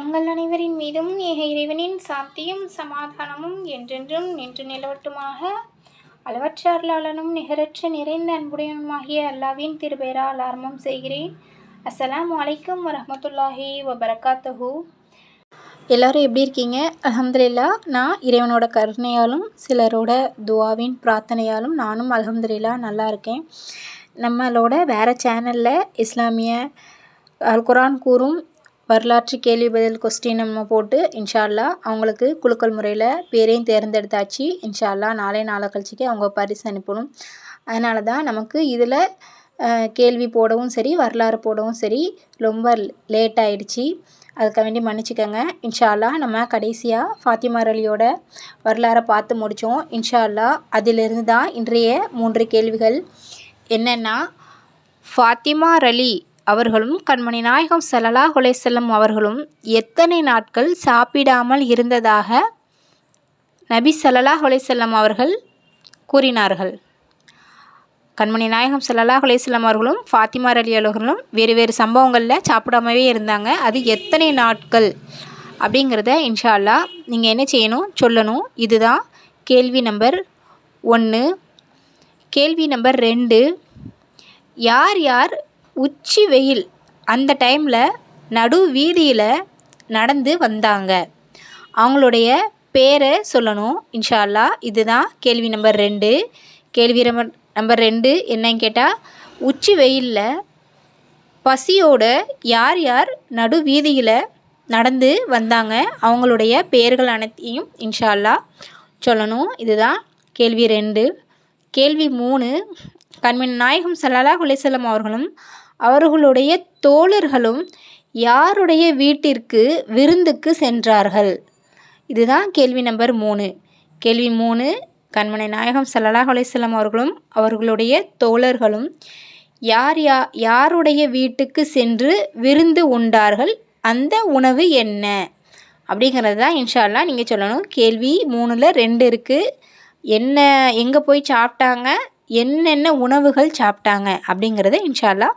உங்கள் அனைவரின் மீதும் ஏக இறைவனின் சாந்தியும் சமாதானமும் என்றென்றும் நின்று நிலவட்டுமாக. அளவற்ற அருளாளனும் நிகரற்ற நிறைந்த அன்புடையனுமாகிய அல்லாவின் திருப்பெயரால் ஆரம்பம் செய்கிறேன். அஸ்ஸலாமு அலைக்கும் வரஹ்மத்துல்லாஹி வபரகாத்துஹு. எல்லோரும் எப்படி இருக்கீங்க? அல்ஹம்துலில்லாஹ். நான் இறைவனோட கருணையாலும் சிலரோட துவாவின் பிரார்த்தனையாலும் நானும் அல்ஹம்துலில்லாஹ் நல்லா இருக்கேன். நம்மளோட வேறு சேனலில் இஸ்லாமிய அல் குர்ஆன் கூறும் வரலாற்று கேள்வி பதில் கொஸ்டின் நம்ம போட்டு இன்ஷா அல்லாஹ் அவங்களுக்கு குலுக்கல் முறையில் பேரையும் தேர்ந்தெடுத்தாச்சு. இன்ஷா அல்லாஹ் நாளை கழிச்சிக்கு அவங்க பரிசு அனுப்பணும். அதனால தான் நமக்கு இதில் கேள்வி போடவும் சரி வரலாறு போடவும் சரி ரொம்ப லேட் ஆகிடுச்சி. அதுக்காக வேண்டி மன்னிச்சிக்கோங்க. இன்ஷா அல்லாஹ் நம்ம கடைசியாக ஃபாத்திமா அலியோட வரலாறை பார்த்து முடித்தோம். இன்ஷா அல்லாஹ் அதிலிருந்து தான் இன்றைய 3 கேள்விகள். என்னென்னா, ஃபாத்திமா அலி அவர்களும் கண்மணி நாயகம் ஸல்லல்லாஹு அலைஹி வஸல்லம் அவர்களும் எத்தனை நாட்கள் சாப்பிடாமல் இருந்ததாக நபி ஸல்லல்லாஹு அலைஹி வஸல்லம் அவர்கள் கூறினார்கள்? கண்மணி நாயகம் ஸல்லல்லாஹு அலைஹி வஸல்லம் அவர்களும் ஃபாத்திமா அலி அவர்களும் வேறு சம்பவங்களில் சாப்பிடாமவே இருந்தாங்க. அது எத்தனை நாட்கள் அப்படிங்கிறத இன்ஷா அல்லாஹ் நீங்கள் என்ன செய்யணும், சொல்லணும். இதுதான் கேள்வி நம்பர் 1. கேள்வி நம்பர் 2, யார் யார் உச்சி வெயில் அந்த டைமில் நடு வீதியில் நடந்து வந்தாங்க? அவங்களுடைய பேரை சொல்லணும் இன்ஷா அல்லாஹ். இதுதான் கேள்வி நம்பர் 2. கேள்வி நம்பர் 2 என்னன்னு கேட்டால், உச்சி வெயிலில் பசியோட யார் யார் நடு வீதியில் நடந்து வந்தாங்க? அவங்களுடைய பெயர்கள் அனைத்தையும் இன்ஷா அல்லாஹ் சொல்லணும். இதுதான் கேள்வி 2. கேள்வி 3, கண்மணி நாயகம் ஸல்லல்லாஹு அலைஹி வஸல்லம் அவர்களும் அவர்களுடைய தோழர்களும் யாருடைய வீட்டிற்கு விருந்துக்கு சென்றார்கள்? இதுதான் கேள்வி நம்பர் 3. கேள்வி 3, கண்மணி நாயகம் ஸல்லல்லாஹு அலைஹி வஸல்லம் அவர்களும் அவர்களுடைய தோழர்களும் யாருடைய வீட்டுக்கு சென்று விருந்து உண்டார்கள்? அந்த உணவு என்ன அப்படிங்கிறது தான் இன்ஷா அல்லாஹ் நீங்கள் சொல்லணும். கேள்வி 3ல் 2 இருக்குது. எங்கே போய் சாப்பிட்டாங்க, என்னென்ன உணவுகள் சாப்பிட்டாங்க அப்படிங்கிறத இன்ஷா அல்லாஹ்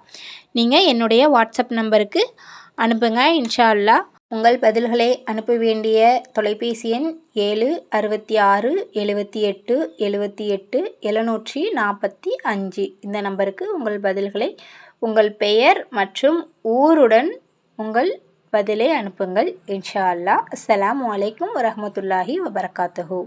நீங்கள் என்னுடைய வாட்ஸ்அப் நம்பருக்கு அனுப்புங்க. இன்ஷா அல்லாஹ் உங்கள் பதில்களை அனுப்ப வேண்டிய தொலைபேசி எண் 766 78 78 745. இந்த நம்பருக்கு உங்கள் பதில்களை உங்கள் பெயர் மற்றும் ஊருடன் உங்கள் பதிலை அனுப்புங்கள் இன்ஷா அல்லாஹ். அஸ்ஸலாமு அலைக்கும் வரஹ்மத்துல்லாஹி வபரகாத்துஹு.